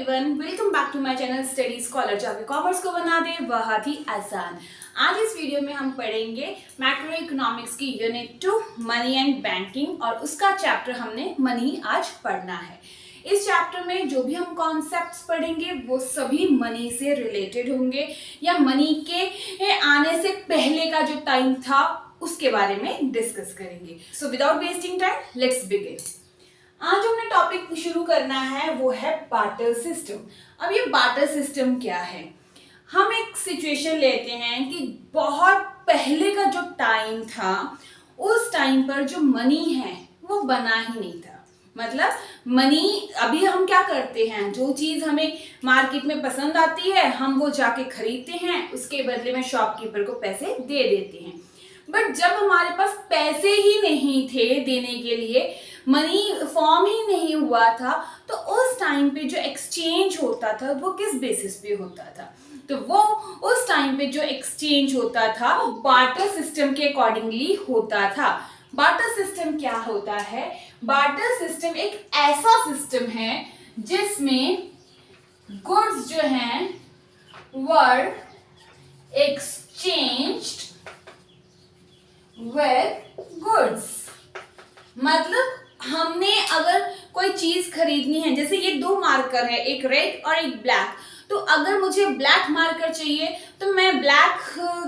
Everyone, welcome back to my channel study scholar, जहाँ commerce को बना दे बहुत ही आसान। आज इस वीडियो में हम पढ़ेंगे मैक्रो इकोनॉमिक्स की यूनिट 2 मनी एंड बैंकिंग, और उसका चैप्टर हमने मनी आज पढ़ना है। इस चैप्टर में जो भी हम कॉन्सेप्ट्स पढ़ेंगे वो सभी मनी से रिलेटेड होंगे, या मनी के आने से पहले का जो टाइम था उसके बारे में डिस्कस करेंगे। So without wasting time let's begin. आज हमने टॉपिक शुरू करना है वो है बार्टर सिस्टम। अब ये बार्टर सिस्टम क्या है? हम एक सिचुएशन लेते हैं कि बहुत पहले का जो टाइम था उस टाइम पर जो मनी है वो बना ही नहीं था। मतलब मनी, अभी हम क्या करते हैं, जो चीज हमें मार्केट में पसंद आती है हम वो जाके खरीदते हैं, उसके बदले में शॉपकीपर को पैसे दे देते हैं। बट जब हमारे पास पैसे ही नहीं थे देने के लिए, मनी फॉर्म ही नहीं हुआ था, तो उस टाइम पे जो एक्सचेंज होता था वो किस बेसिस पे होता था? तो वो उस टाइम पे जो एक्सचेंज होता था वो बार्टर सिस्टम के अकॉर्डिंगली होता था। बार्टर सिस्टम क्या होता है? बार्टर सिस्टम एक ऐसा सिस्टम है जिसमें गुड्स जो हैं वर एक्सचेंज्ड विद गुड्स। मतलब हमने अगर कोई चीज खरीदनी है, जैसे ये दो मार्कर है, एक रेड और एक ब्लैक, तो अगर मुझे ब्लैक मार्कर चाहिए तो मैं ब्लैक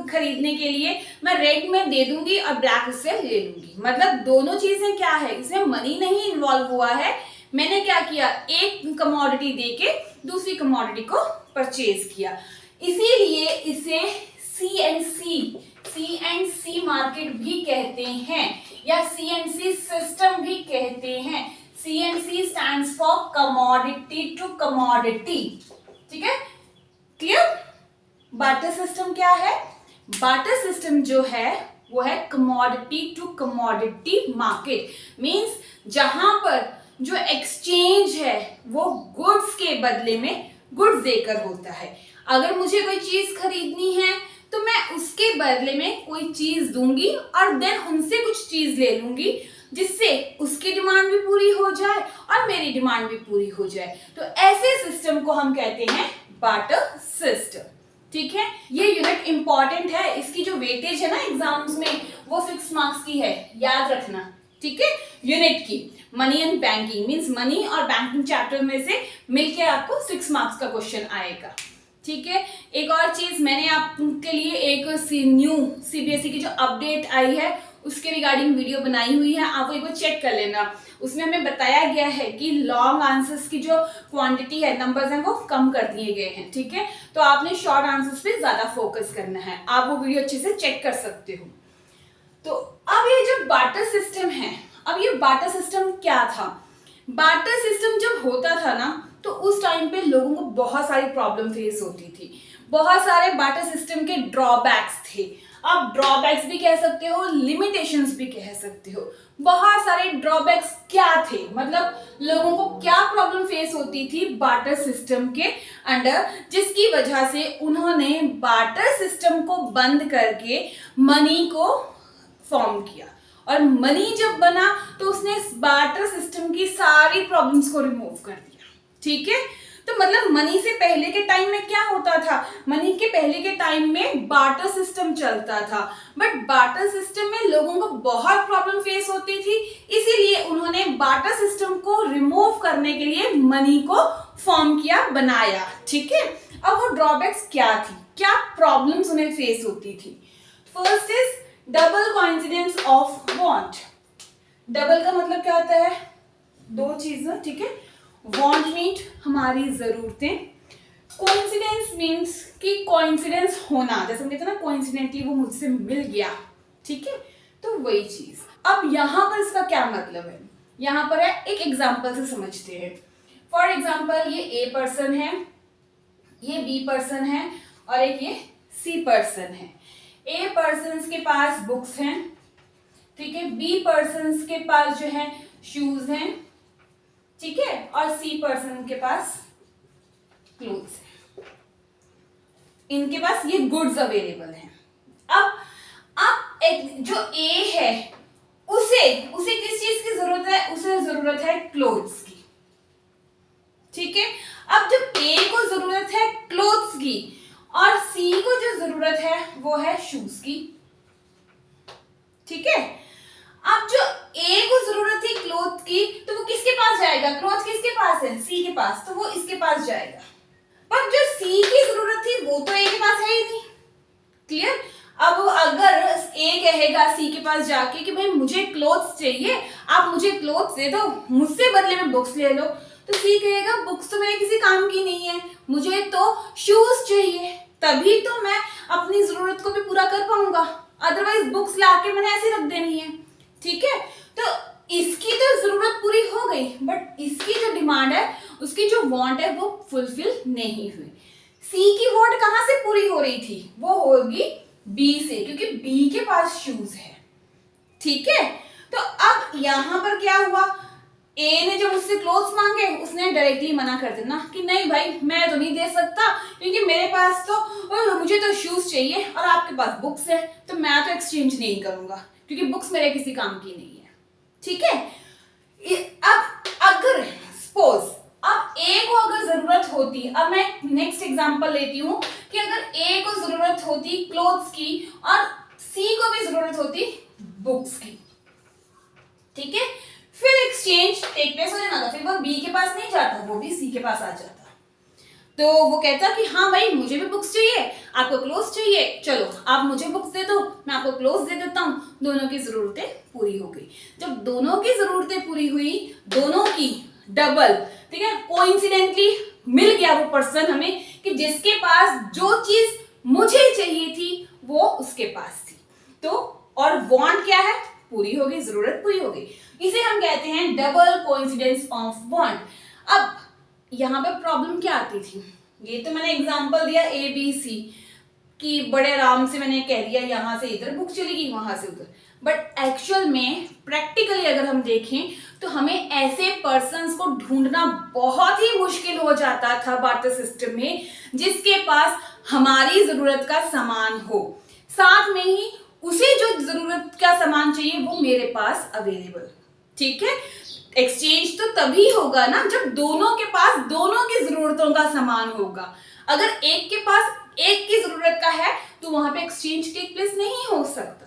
खरीदने के लिए मैं रेड में दे दूंगी और ब्लैक उससे ले लूंगी। मतलब दोनों चीजें क्या है, इसमें मनी नहीं इन्वॉल्व हुआ है। मैंने क्या किया, एक कमोडिटी देके दूसरी कमोडिटी को परचेज किया। इसीलिए इसे सी मार्केट भी कहते हैं, या सी सिस्टम भी कहते हैं। C stands for commodity to commodity. ठीक है, क्लियर? बार्टर सिस्टम क्या है? बार्टर सिस्टम जो है वो है commodity to commodity market. Means जहां पर जो एक्सचेंज है वो गुड्स के बदले में गुड्स देकर होता है। अगर मुझे कोई चीज खरीदनी है तो मैं उसके बदले में कोई चीज दूंगी और देन उनसे कुछ चीज ले लूंगी, जिससे उसकी डिमांड भी पूरी हो जाए और मेरी डिमांड भी पूरी हो जाए। तो ऐसे सिस्टम को हम कहते हैं बार्टर सिस्टम। ठीक है, ये यूनिट इंपॉर्टेंट है। इसकी जो वेटेज है ना एग्जाम्स में वो 6 मार्क्स की है, याद रखना। ठीक है, यूनिट की money and banking means money और बैंकिंग चैप्टर में से मिलकर आपको 6 मार्क्स का क्वेश्चन आएगा। ठीक है, एक और चीज, मैंने आपके लिए एक न्यू सीबीएसई की जो अपडेट आई है उसके रिगार्डिंग वीडियो बनाई हुई है, आप एक बार चेक कर लेना। उसमें हमें बताया गया है कि लॉन्ग आंसर्स की जो क्वांटिटी है, नंबर्स हैं, वो कम कर दिए गए हैं। ठीक है, तो आपने शॉर्ट आंसर्स पे ज्यादा फोकस करना है। आप वो वीडियो अच्छे से चेक कर सकते हो। तो अब ये जो बार्टर सिस्टम है, अब ये बार्टर सिस्टम क्या था? बार्टर सिस्टम जब होता था ना तो उस टाइम पे लोगों को बहुत सारी प्रॉब्लम फेस होती थी। बहुत सारे बार्टर सिस्टम के ड्रॉबैक्स थे। आप ड्रॉबैक्स भी कह सकते हो, लिमिटेशंस भी कह सकते हो। बहुत सारे ड्रॉबैक्स क्या थे, मतलब लोगों को क्या प्रॉब्लम फेस होती थी बार्टर सिस्टम के अंडर, जिसकी वजह से उन्होंने बार्टर सिस्टम को बंद करके मनी को फॉर्म किया। और मनी जब बना तो उसने बार्टर सिस्टम की सारी प्रॉब्लम्स को रिमूव कर दिया। ठीक है, तो मतलब मनी से पहले के टाइम में क्या होता था? मनी के पहले के टाइम में बार्टर सिस्टम चलता था, बट बार्टर सिस्टम में लोगों को बहुत प्रॉब्लम फेस होती थी, इसीलिए उन्होंने बार्टर सिस्टम को रिमूव करने के लिए मनी को फॉर्म किया, बनाया। ठीक है, अब वो ड्रॉबैक्स क्या थी, क्या प्रॉब्लम्स उन्हें फेस होती थी? First is double coincidence of want. Double का मतलब क्या होता है? दो चीजें। ठीक है, वांट मीन हमारी जरूरतें, कोइंसिडेंस मीन्स कि कोइंसिडेंस होना, जैसे हम कहते हैं ना कोइंसिडेंटली वो मुझसे मिल गया। ठीक है, तो वही चीज। अब यहां पर इसका क्या मतलब है? यहां पर है, एक एग्जांपल से समझते हैं। फॉर एग्जांपल, ये ए पर्सन है, ये बी पर्सन है और एक ये सी पर्सन है। ए पर्सन के पास बुक्स हैं, ठीक है, बी पर्सन के पास जो है शूज हैं, ठीक है, और सी पर्सन के पास क्लोथ्स है। इनके पास ये गुड्स अवेलेबल हैं। अब एक जो ए है उसे किस चीज की जरूरत है? उसे जरूरत है क्लोथ्स की। ठीक है, अब जब ए को जरूरत है क्लोथ्स की और सी को जो जरूरत है वो है शूज की, ठीक है। अब जो ए को जरूरत थी क्लोथ की तो वो किसके पास जाएगा, क्लोथ किसके पास है, सी के पास, तो वो इसके पास जाएगा। पर जो सी की जरूरत थी वो तो ए के पास है ही नहीं, क्लियर। अब अगर ए कहेगा सी के पास जाके कि भाई मुझे क्लोथ्स चाहिए, आप मुझे क्लोथ्स दे दो, मुझसे बदले में बुक्स ले लो, तो सी कहेगा बुक्स तो मेरे किसी काम की नहीं है, मुझे तो शूज चाहिए, तभी तो मैं अपनी जरूरत को भी पूरा कर पाऊंगा, अदरवाइज बुक्स लाके मैंने ऐसे रख देनी है, ठीक है। तो इसकी तो जरूरत पूरी हो गई, बट इसकी जो डिमांड है, उसकी जो वांट है वो फुलफिल नहीं हुई। सी की वांट कहां से पूरी हो रही थी, वो होगी बी से, क्योंकि बी के पास शूज है, ठीक है। तो अब यहां पर क्या हुआ, ए ने जब उससे क्लोथ्स मांगे उसने डायरेक्टली मना कर देना कि नहीं भाई मैं तो नहीं दे सकता, क्योंकि मेरे पास तो मुझे तो शूज चाहिए और आपके पास बुक्स है, तो मैं तो एक्सचेंज नहीं करूंगा क्योंकि बुक्स मेरे किसी काम की नहीं है, ठीक है। अब अगर सपोज अब ए को अगर जरूरत होती, अब मैं नेक्स्ट एग्जांपल लेती हूं कि अगर ए को जरूरत होती क्लोथ्स की और सी को भी जरूरत होती बुक्स की, ठीक है, फिर एक्सचेंज टेक प्लेस हो जाना था, फिर वो बी के पास नहीं जाता, वो भी सी के पास आ जाता। तो वो कहता कि हाँ भाई मुझे भी बुक्स चाहिए, आपको क्लोथ्स चाहिए, चलो आप मुझे बुक्स दे दो, मैं आपको क्लोथ्स दे देता हूँ, दोनों की जरूरतें पूरी हो गई। जब दोनों की जरूरतें पूरी हुई, दोनों की डबल, ठीक है, कोइंसिडेंटली मिल गया वो पर्सन हमें कि जिसके पास जो चीज मुझे चाहिए थी वो उसके पास थी, तो और वांट क्या है, पूरी हो गई, जरूरत पूरी हो गई। इसे हम कहते हैं डबल कोइंसिडेंस ऑफ वांट। अब यहां पे प्रॉब्लम क्या आती थी, ये तो मैंने एग्जांपल दिया ए बी सी कि बड़े आराम से मैंने कह दिया यहां से इधर बुक चलेगी, वहां से उधर, बट एक्चुअल में प्रैक्टिकली अगर हम देखें तो हमें ऐसे पर्सन्स को ढूंढना बहुत ही मुश्किल हो जाता था बार्टर सिस्टम में, जिसके पास हमारी जरूरत का सामान हो, साथ में ही उसे जो जरूरत का सामान चाहिए वो मेरे पास अवेलेबल, ठीक है। एक्सचेंज तो तभी होगा ना जब दोनों के पास दोनों की जरूरतों का सामान होगा। अगर एक के पास एक की जरूरत का है तो वहां पे एक्सचेंज टेक प्लेस नहीं हो सकता।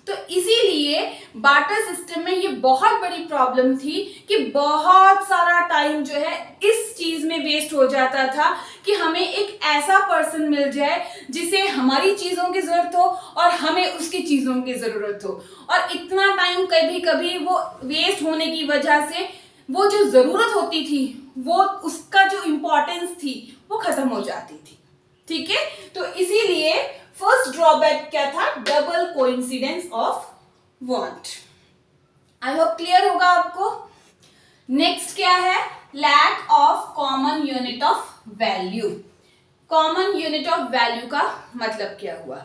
तो इसीलिए बार्टर सिस्टम में ये बहुत बड़ी प्रॉब्लम थी कि बहुत सारा टाइम जो है इस चीज में वेस्ट हो जाता था कि हमें एक ऐसा पर्सन मिल जाए जिसे हमारी चीजों की जरूरत हो और हमें उसकी चीजों की जरूरत हो, और इतना टाइम कभी कभी वो वेस्ट होने की वजह से वो जो जरूरत होती थी वो उसका जो इंपॉर्टेंस थी वो खत्म हो जाती थी, ठीक है। तो इसीलिए फर्स्ट ड्रॉबैक क्या था, double coincidence of want. I hope clear होगा आपको। नेक्स्ट क्या है, lack of common unit of value. Common unit of value का मतलब क्या हुआ,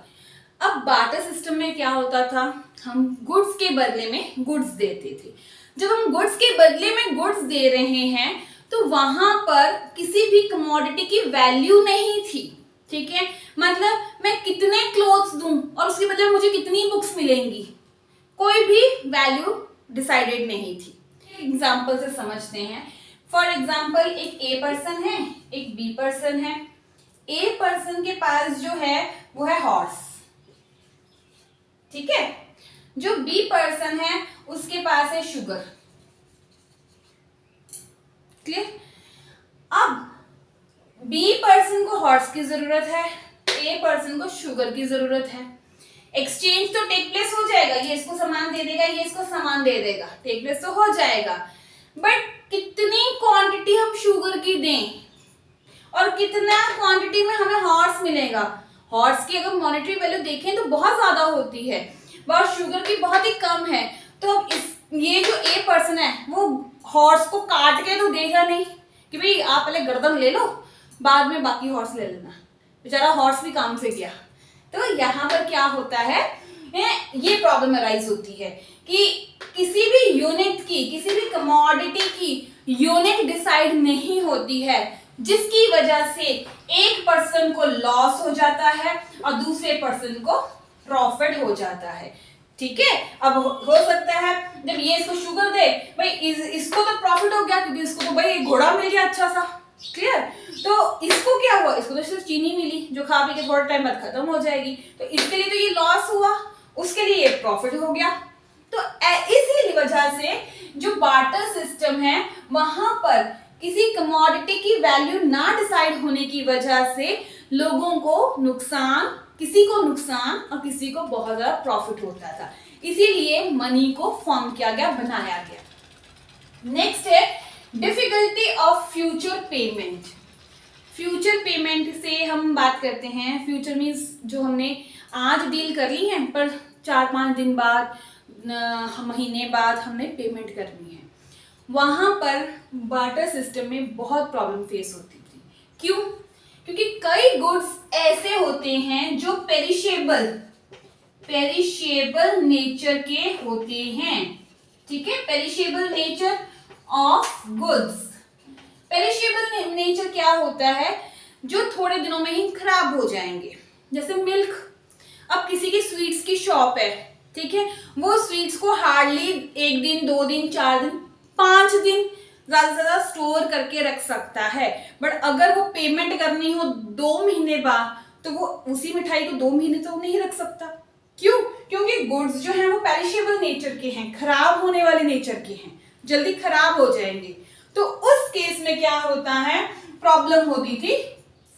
अब बार्टर सिस्टम में क्या होता था, हम गुड्स के बदले में गुड्स देते थे। जब हम गुड्स के बदले में गुड्स दे रहे हैं तो वहां पर किसी भी कमोडिटी की वैल्यू नहीं थी, ठीक है। मतलब मैं कितने क्लोथ्स दूं और उसके बदले मुझे कितनी बुक्स मिलेंगी, कोई भी वैल्यू डिसाइडेड नहीं थी। एग्जाम्पल से समझते हैं। फॉर एग्जाम्पल एक ए पर्सन है, एक बी पर्सन है। ए पर्सन के पास जो है वो है हॉर्स, ठीक है। जो बी पर्सन है उसके पास है शुगर, क्लियर। अब बी पर्सन को हॉर्स की जरूरत है, ए पर्सन को शुगर की जरूरत है। एक्सचेंज तो टेक प्लेस हो जाएगा, ये इसको सामान दे देगा, ये इसको सामान दे देगा, टेक प्लेस तो हो जाएगा, बट कितनी क्वांटिटी हम शुगर की दें और कितना क्वांटिटी में हमें हॉर्स मिलेगा। हॉर्स की अगर मॉनेटरी वैल्यू देखें तो बहुत ज्यादा होती है, और शुगर की बहुत ही कम है। तो अब ये जो ए पर्सन है वो हॉर्स को काट के तो देगा नहीं कि भाई आप पहले गर्दन ले लो बाद में बाकी हॉर्स ले लेना, बेचारा हॉर्स भी काम से गया। तो यहाँ पर क्या होता है, ये प्रॉब्लम अराइज होती है कि किसी भी यूनिट की, किसी भी कमोडिटी की यूनिट डिसाइड नहीं होती है, जिसकी वजह से एक पर्सन को लॉस हो जाता है और दूसरे पर्सन को प्रॉफिट हो जाता है, ठीक है। अब हो सकता है जब ये इसको शुगर दे, भाई इसको तो प्रॉफिट हो गया क्योंकि इसको तो भाई घोड़ा मिल गया अच्छा सा, क्लियर। तो इसको क्या हुआ, इसको तो सिर्फ चीनी मिली जो खा पी के थोड़ा टाइम बाद खत्म हो जाएगी, तो इसके लिए तो ये लॉस हुआ, उसके लिए ये प्रॉफिट हो गया। तो इसी वजह से जो बार्टर सिस्टम है वहां पर किसी कमोडिटी की वैल्यू ना डिसाइड होने की वजह से लोगों को नुकसान, किसी को नुकसान और किसी को बहुत ज्यादा प्रॉफिट होता था, इसीलिए मनी को फॉर्म किया गया, बनाया गया। नेक्स्ट है difficulty of future payment. Future payment से हम बात करते हैं, फ्यूचर मीन्स जो हमने आज डील कर ली है पर 4-5 दिन बाद, महीने बाद हमने पेमेंट करनी है, वहां पर बार्टर सिस्टम में बहुत प्रॉब्लम फेस होती थी। क्यों? क्योंकि कई गुड्स ऐसे होते हैं जो पेरिशेबल नेचर के होते हैं, ठीक है, perishable nature of goods. Perishable nature क्या होता है, जो थोड़े दिनों में ही खराब हो जाएंगे, जैसे मिल्क। अब किसी की स्वीट्स की शॉप है, ठीक है, वो स्वीट्स को हार्डली 1 दिन 2 दिन 4 दिन 5 दिन ज्यादा से ज्यादा स्टोर करके रख सकता है, बट अगर वो पेमेंट करनी हो 2 महीने बाद तो वो उसी मिठाई को 2 महीने तो नहीं रख सकता। क्यों? क्योंकि गुड्स जो हैं वो पेरिशेबल नेचर के हैं, खराब होने वाले नेचर के हैं, जल्दी खराब हो जाएंगे। तो उस केस में क्या होता है, प्रॉब्लम होती थी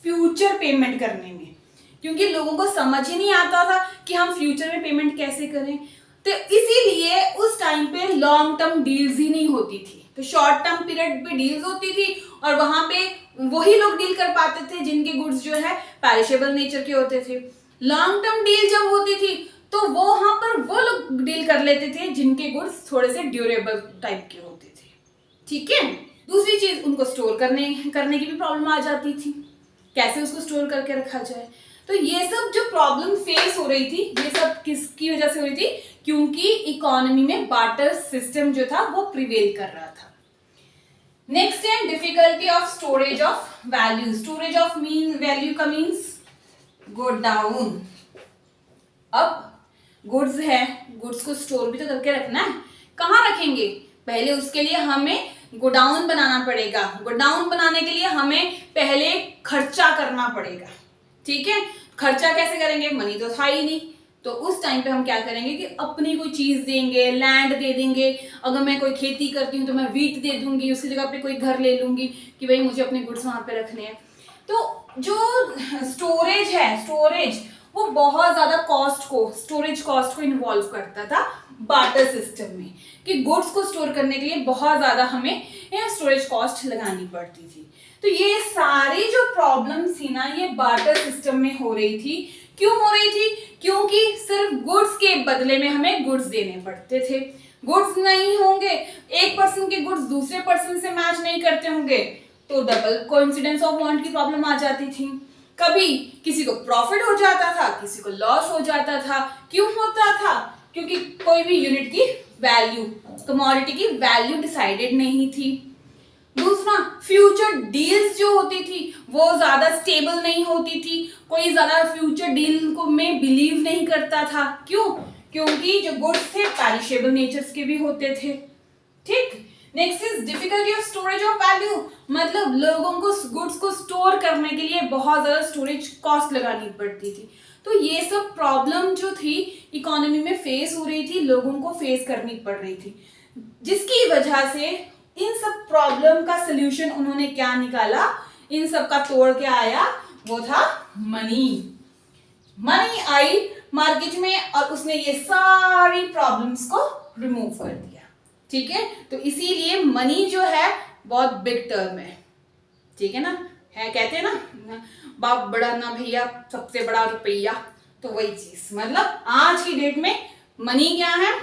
फ्यूचर पेमेंट करने में, क्योंकि लोगों को समझ ही नहीं आता था कि हम फ्यूचर में पेमेंट कैसे करें। तो इसीलिए उस टाइम पे लॉन्ग टर्म डील्स ही नहीं होती थी, तो शॉर्ट टर्म पीरियड पे डील्स होती थी, और वहां पे वही लोग डील कर पाते थे जिनके गुड्स जो है पेरिशेबल नेचर के होते थे। लॉन्ग टर्म डील जब होती थी तो वो वहां पर वो लोग डील कर लेते थे जिनके गुड्स थोड़े से ड्यूरेबल टाइप के होते थे, ठीक है। दूसरी चीज, उनको स्टोर करने की भी प्रॉब्लम आ जाती थी, कैसे उसको स्टोर करके रखा जाए। तो ये सब जो प्रॉब्लम फेस हो रही थी, ये सब किसकी वजह से हो रही थी, क्योंकि इकोनॉमी में बार्टर सिस्टम जो था वो प्रिवेल कर रहा था। नेक्स्ट है difficulty of storage of value. Storage of value का मीन्स गो डाउन। अब गुड्स है, गुड्स को स्टोर भी तो करके रखना है, कहाँ रखेंगे, पहले उसके लिए हमें गोडाउन बनाना पड़ेगा। गोडाउन बनाने के लिए हमें पहले खर्चा करना पड़ेगा, ठीक है। खर्चा कैसे करेंगे, मनी तो था ही नहीं, तो उस टाइम पे हम क्या करेंगे कि अपनी कोई चीज देंगे, लैंड दे देंगे। अगर मैं कोई खेती करती हूँ तो मैं वीट दे दूंगी, उसकी जगह पे कोई घर ले लूंगी कि भाई मुझे अपने गुड्स वहां पे रखने हैं। तो जो स्टोरेज है, स्टोरेज वो बहुत ज्यादा स्टोरेज कॉस्ट को इन्वॉल्व करता था बार्टर सिस्टम में, कि गुड्स को स्टोर करने के लिए बहुत ज्यादा हमें स्टोरेज कॉस्ट लगानी पड़ती थी। तो ये सारी जो प्रॉब्लम्स थी ना, ये बार्टर सिस्टम में हो रही थी। क्यों हो रही थी? क्योंकि सिर्फ गुड्स के बदले में हमें गुड्स देने पड़ते थे। गुड्स नहीं होंगे, एक पर्सन के गुड्स दूसरे पर्सन से मैच नहीं करते होंगे, तो डबल कोइंसिडेंस ऑफ वांट की प्रॉब्लम आ जाती थी। कभी किसी को प्रॉफिट हो जाता था, किसी को लॉस हो जाता था। क्यों होता था? क्योंकि कोई भी यूनिट की वैल्यू, कमोडिटी की वैल्यू डिसाइडेड नहीं थी। दूसरा, फ्यूचर डील्स जो होती थी वो ज्यादा स्टेबल नहीं होती थी, कोई ज्यादा फ्यूचर डील को में बिलीव नहीं करता था। क्यों? क्योंकि जो गुड्स थे पेरिशेबल नेचर्स के भी होते थे, ठीक। Next is difficulty of storage of value, मतलब लोगों को गुड्स को स्टोर करने के लिए बहुत ज्यादा स्टोरेज कॉस्ट लगानी पड़ती थी। तो ये सब प्रॉब्लम जो थी इकोनॉमी में फेस हो रही थी, लोगों को फेस करनी पड़ रही थी, जिसकी वजह से इन सब प्रॉब्लम का सलूशन उन्होंने क्या निकाला, इन सब का तोड़ के आया, वो था मनी। मनी आई मार्केट में और उसने ये सारी प्रॉब्लम्स को रिमूव कर दिया, ठीक है। तो इसीलिए मनी जो है बहुत बिग टर्म है, ठीक है ना, है कहते हैं ना बाप बड़ा ना भैया सबसे बड़ा रुपया, तो वही चीज, मतलब आज की डेट में मनी क्या है,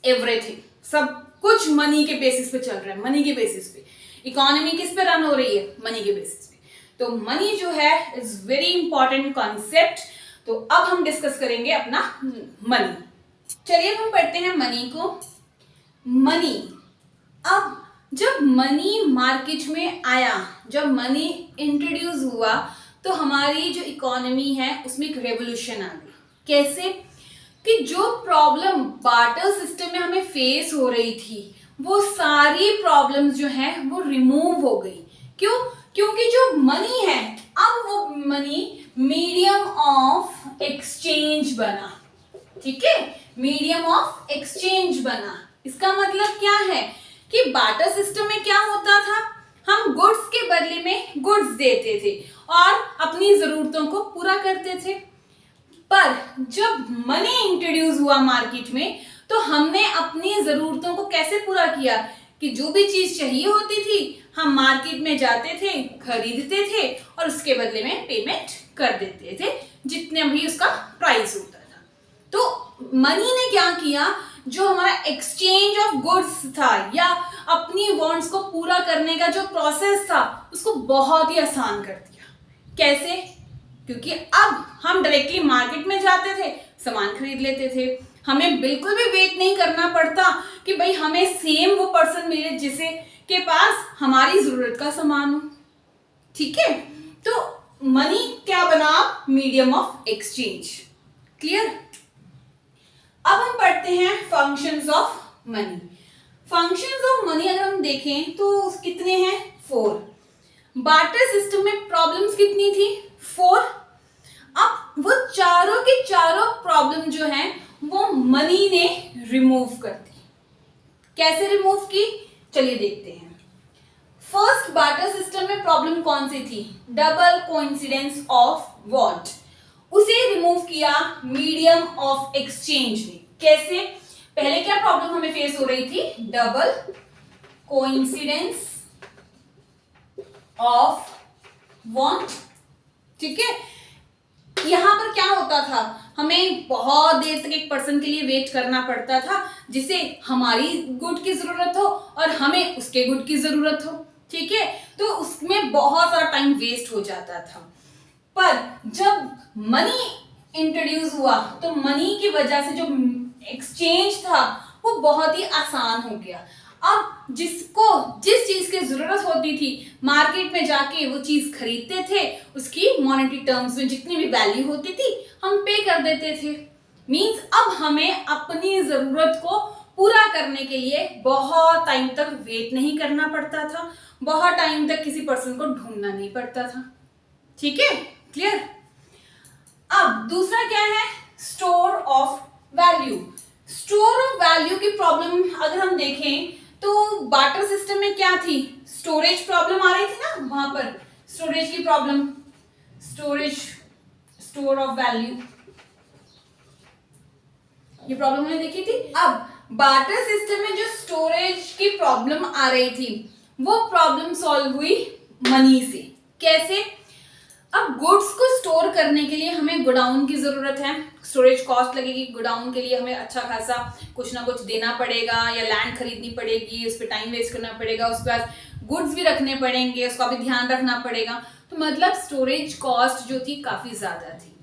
एवरीथिंग, सब कुछ मनी के बेसिस पे चल रहा है। मनी के बेसिस पे इकोनॉमी किस पे रन हो रही है, मनी के बेसिस पे। तो मनी जो है इज वेरी इंपॉर्टेंट कॉन्सेप्ट। तो अब हम डिस्कस करेंगे अपना मनी। चलिए हम पढ़ते हैं मनी को। मनी, अब जब मनी मार्केट में आया, जब मनी इंट्रोड्यूस हुआ, तो हमारी जो इकोनॉमी है उसमें एक रेवोल्यूशन आ गई। कैसे? कि जो प्रॉब्लम बार्टर सिस्टम में हमें फेस हो रही थी, वो सारी प्रॉब्लम्स जो हैं वो रिमूव हो गई। क्यों? क्योंकि जो मनी है अब वो मनी मीडियम ऑफ एक्सचेंज बना, ठीक है, मीडियम ऑफ एक्सचेंज बना। इसका मतलब क्या है कि बार्टर सिस्टम में क्या होता था, हम गुड्स के बदले में गुड्स देते थे और अपनी जरूरतों को पूरा करते थे। पर जब मनी इंट्रोड्यूस हुआ मार्केट में तो हमने अपनी जरूरतों को कैसे पूरा किया कि जो भी चीज चाहिए होती थी हम मार्केट में जाते थे, खरीदते थे और उसके बदले में पेमेंट कर देते थे जितने भी उसका प्राइस होता था। तो मनी ने क्या किया, जो हमारा एक्सचेंज ऑफ गुड्स था या अपनी वांट्स को पूरा करने का जो प्रोसेस था उसको बहुत ही आसान कर दिया। कैसे? क्योंकि अब हम डायरेक्टली मार्केट में जाते थे, सामान खरीद लेते थे, हमें बिल्कुल भी वेट नहीं करना पड़ता कि भाई हमें सेम वो पर्सन मिले जिसे के पास हमारी जरूरत का सामान हो, ठीक है। तो मनी क्या बना, मीडियम ऑफ एक्सचेंज। क्लियर? अब हम पढ़ते हैं functions of money. Functions of money अगर हम देखें तो कितने हैं, 4। बार्टर सिस्टम में प्रॉब्लम्स कितनी थी, 4। अब वो चारों के चारों प्रॉब्लम जो हैं वो मनी ने रिमूव कर दी। कैसे रिमूव की, चलिए देखते हैं। फर्स्ट बार्टर सिस्टम में प्रॉब्लम कौन सी थी, डबल कोइंसिडेंस ऑफ वांट, उसे रिमूव किया मीडियम ऑफ एक्सचेंज ने। कैसे? पहले क्या प्रॉब्लम हमें फेस हो रही थी, डबल कोइंसिडेंस ऑफ वांट, ठीक है। यहां पर क्या होता था, हमें बहुत देर तक एक पर्सन के लिए वेट करना पड़ता था जिसे हमारी गुड की जरूरत हो और हमें उसके गुड की जरूरत हो, ठीक है। तो उसमें बहुत सारा टाइम वेस्ट हो जाता था। पर जब मनी इंट्रोड्यूस हुआ तो मनी की वजह से जो एक्सचेंज था वो बहुत ही आसान हो गया। अब जिसको जिस चीज की जरूरत होती थी मार्केट में जाके वो चीज खरीदते थे, उसकी मॉनेटरी टर्म्स में जितनी भी वैल्यू होती थी हम पे कर देते थे। मींस अब हमें अपनी जरूरत को पूरा करने के लिए बहुत टाइम तक वेट नहीं करना पड़ता था, बहुत टाइम तक किसी पर्सन को ढूंढना नहीं पड़ता था, ठीक है। क्लियर? अब दूसरा क्या है, store of value. Store of value की प्रॉब्लम अगर हम देखें तो बार्टर सिस्टम में क्या थी, स्टोरेज प्रॉब्लम आ रही थी ना, वहां पर स्टोरेज की problem, storage, store of value, ये प्रॉब्लम हमने देखी थी। अब बार्टर सिस्टम में जो स्टोरेज की प्रॉब्लम आ रही थी वो प्रॉब्लम सॉल्व हुई मनी से। कैसे? अब गुड्स को स्टोर करने के लिए हमें गोडाउन की जरूरत है, स्टोरेज कॉस्ट लगेगी, गोडाउन के लिए हमें अच्छा खासा कुछ ना कुछ देना पड़ेगा या लैंड खरीदनी पड़ेगी, उस पर टाइम वेस्ट करना पड़ेगा, उसके बाद गुड्स भी रखने पड़ेंगे, उसका भी ध्यान रखना पड़ेगा। तो मतलब स्टोरेज कॉस्ट जो थी काफी ज्यादा थी।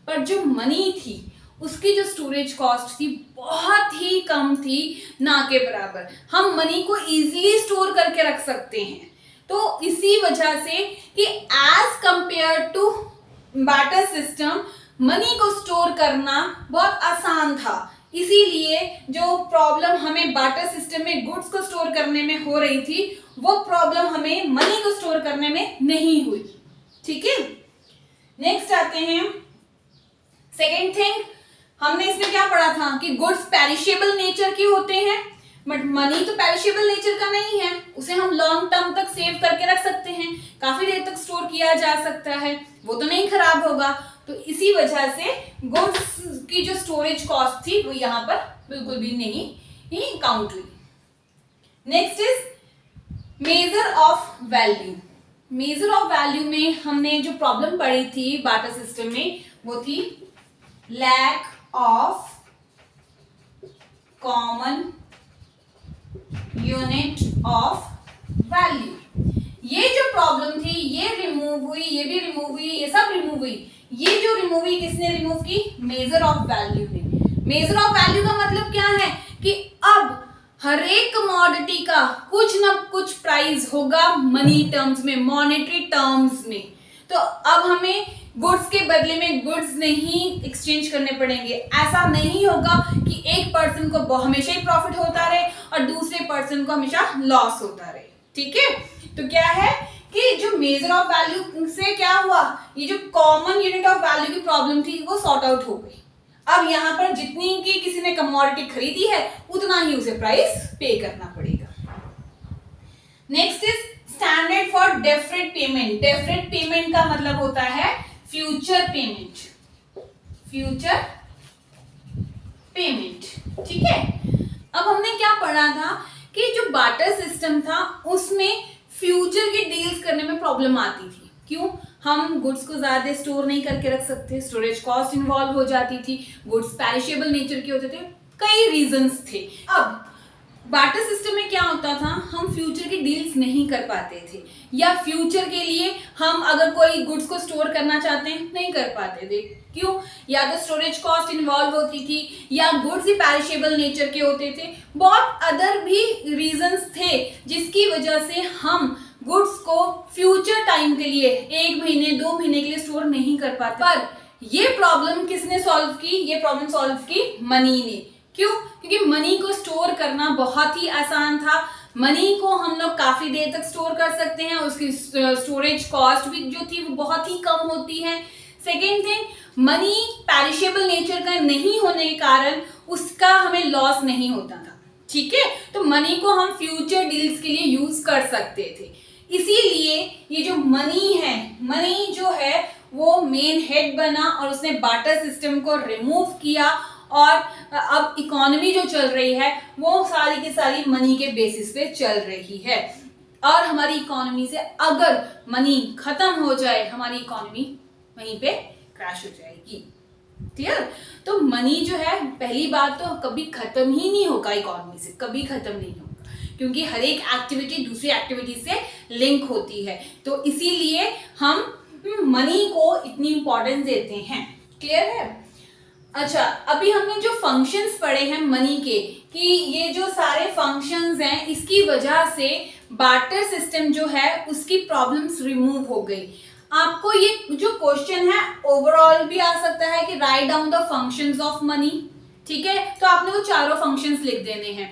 पर जो मनी थी उसकी जो स्टोरेज कॉस्ट थी बहुत ही कम थी, ना के बराबर। हम मनी को इजीली स्टोर करके रख सकते हैं। तो इसी वजह से कि as compare to barter system money को स्टोर करना बहुत आसान था, इसीलिए जो प्रॉब्लम हमें बार्टर सिस्टम में गुड्स को स्टोर करने में हो रही थी वो प्रॉब्लम हमें मनी को स्टोर करने में नहीं हुई, ठीक है। नेक्स्ट आते हैं, सेकेंड थिंग हमने इसमें क्या पढ़ा था कि गुड्स पेरिशेबल नेचर के होते हैं, बट मनी तो पेरिशेबल नेचर का नहीं है, उसे हम लॉन्ग टर्म तक सेव करके रख सकते हैं, काफी देर तक स्टोर किया जा सकता है, वो तो नहीं खराब होगा। तो इसी वजह से गुड्स की जो स्टोरेज कॉस्ट थी वो यहाँ पर बिल्कुल भी नहीं ही काउंट हुई। Next is measure of value. Measure of value में हमने जो प्रॉब्लम पढ़ी थी बार्टर सिस्टम में वो थी lack of common unit of value. ये जो प्रॉब्लम थी ये रिमूव हुई, ये भी रिमूव हुई, ये सब रिमूव हुई। ये जो रिमूव हुई किसने रिमूव की, मेजर ऑफ वैल्यू ने। मेजर ऑफ वैल्यू का मतलब क्या है कि अब हर एक कमोडिटी का कुछ ना कुछ प्राइस होगा मनी टर्म्स में, मॉनेटरी टर्म्स में। तो अब हमें गुड्स के बदले में गुड्स नहीं एक्सचेंज करने पड़ेंगे। ऐसा नहीं होगा कि एक पर्सन को हमेशा ही प्रॉफिट होता रहे और दूसरे पर्सन को हमेशा लॉस होता रहे, ठीक है। तो क्या है कि जो मेजर ऑफ वैल्यू से क्या हुआ, ये जो कॉमन यूनिट ऑफ वैल्यू की प्रॉब्लम थी वो सॉर्ट आउट हो गई। अब यहाँ पर जितनी की किसी ने कमोडिटी खरीदी है उतना ही उसे प्राइस पे करना पड़ेगा। Next is standard for deferred payment. Deferred payment का मतलब होता है फ्यूचर पेमेंट, फ्यूचर पेमेंट, ठीक है। अब हमने क्या पढ़ा था कि जो बार्टर सिस्टम था उसमें फ्यूचर की डील्स करने में प्रॉब्लम आती थी। क्यों? हम गुड्स को ज्यादा स्टोर नहीं करके रख सकते, स्टोरेज कॉस्ट इन्वॉल्व हो जाती थी, गुड्स पेरिशेबल नेचर के होते थे, कई रीजंस थे। अब बार्टर सिस्टम में क्या होता था, हम फ्यूचर की डील्स नहीं कर पाते थे, या फ्यूचर के लिए हम अगर कोई गुड्स को स्टोर करना चाहते हैं नहीं कर पाते थे। क्यों? या तो स्टोरेज कॉस्ट इन्वॉल्व होती थी, या गुड्स ही पेरिशेबल नेचर के होते थे, बहुत अदर भी रीजंस थे जिसकी वजह से हम गुड्स को फ्यूचर टाइम के लिए 1 महीने 2 महीने के लिए स्टोर नहीं कर पाते। पर ये प्रॉब्लम किसने सॉल्व की? ये प्रॉब्लम सॉल्व की मनी ने। क्यों? क्योंकि मनी को स्टोर करना बहुत ही आसान था। मनी को हम लोग काफी देर तक स्टोर कर सकते हैं, उसकी स्टोरेज कॉस्ट भी जो थी वो बहुत ही कम होती है। Second thing, money perishable nature का नहीं होने के कारण उसका हमें लॉस नहीं होता था, ठीक है। तो मनी को हम फ्यूचर डील्स के लिए यूज कर सकते थे। इसीलिए ये जो मनी है, मनी जो है वो मेन हेड बना और उसने बार्टर सिस्टम को रिमूव किया, और अब इकोनॉमी जो चल रही है वो सारी की सारी मनी के बेसिस पे चल रही है। और हमारी इकोनॉमी से अगर मनी खत्म हो जाए, हमारी इकोनॉमी वहीं पे क्रैश हो जाएगी। क्लियर? तो मनी जो है, पहली बात तो कभी खत्म ही नहीं होगा, इकोनॉमी से कभी खत्म नहीं होगा, क्योंकि हर एक एक्टिविटी दूसरी एक्टिविटी से लिंक होती है। तो इसीलिए हम मनी को इतनी इंपॉर्टेंस देते हैं। क्लियर है? अच्छा, अभी हमने जो फंक्शंस पढ़े हैं मनी के, कि ये जो सारे फंक्शंस हैं इसकी वजह से बार्टर सिस्टम जो है उसकी प्रॉब्लम्स रिमूव हो गई। आपको ये जो क्वेश्चन है ओवरऑल भी आ सकता है कि write down the functions of money, ठीक है, तो आपने वो चारों फंक्शंस लिख देने हैं।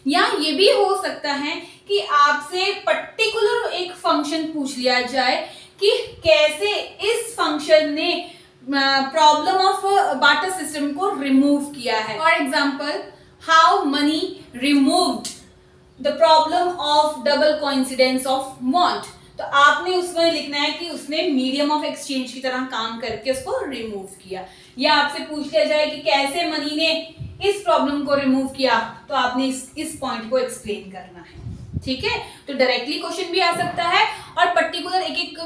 या ये भी हो सकता है कि आपसे पर्टिकुलर एक फंक्शन पूछ लिया जाए कि कैसे इस फंक्शन ने प्रॉब्लम ऑफ बार्टर सिस्टम को रिमूव किया है। For example, how many removed the problem of double coincidence of want. तो आपने उसमें लिखना है कि उसने मीडियम ऑफ एक्सचेंज की तरह काम करके उसको रिमूव किया। या आपसे पूछ लिया जाए कि कैसे मनी ने इस प्रॉब्लम को रिमूव किया, तो आपने इस पॉइंट को एक्सप्लेन करना है, ठीक है। तो डायरेक्टली क्वेश्चन भी आ सकता है और पर्टिकुलर एक एक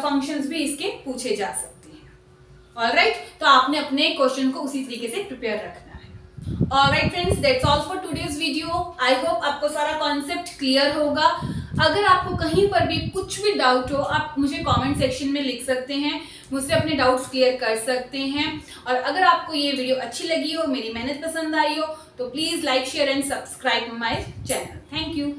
फंक्शंस भी इसके पूछे जा सकते हैं। ऑलराइट, तो आपने अपने क्वेश्चन को उसी तरीके से प्रिपेयर रखना है। Alright friends, that's all for today's video. I hope आपको सारा कॉन्सेप्ट क्लियर होगा। अगर आपको कहीं पर भी कुछ भी डाउट हो, आप मुझे कमेंट सेक्शन में लिख सकते हैं, मुझसे अपने डाउट्स क्लियर कर सकते हैं। और अगर आपको ये वीडियो अच्छी लगी हो, मेरी मेहनत पसंद आई हो, तो please like, share and subscribe my channel. Thank you.